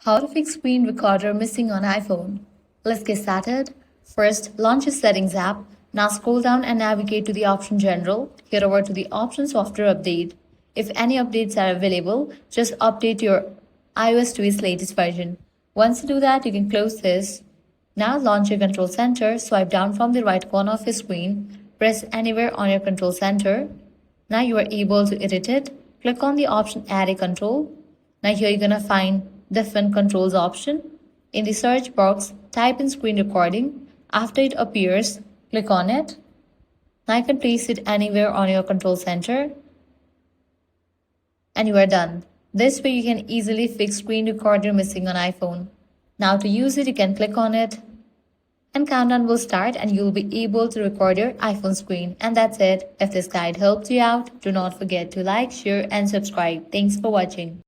How to fix screen recorder missing on iPhone. Let's get started. First, launch your Settings app. Now scroll down and navigate to the option General. Head over to the option Software Update. If any updates are available, just update your iOS to its latest version. Once you do that, you can close this. Now launch your Control Center. Swipe down from the right corner of your screen. Press anywhere on your Control Center. Now you are able to edit it. Click on the option Add a Control. Now here you're gonna find different controls option. In the search box, type in screen recording. After it appears, click on it. Now you can place it anywhere on your control center. And you are done. This way you can easily fix screen recorder missing on iPhone. Now to use it, you can click on it and countdown will start and you'll be able to record your iPhone screen. And that's it. If this guide helped you out, do not forget to like, share and subscribe. Thanks for watching.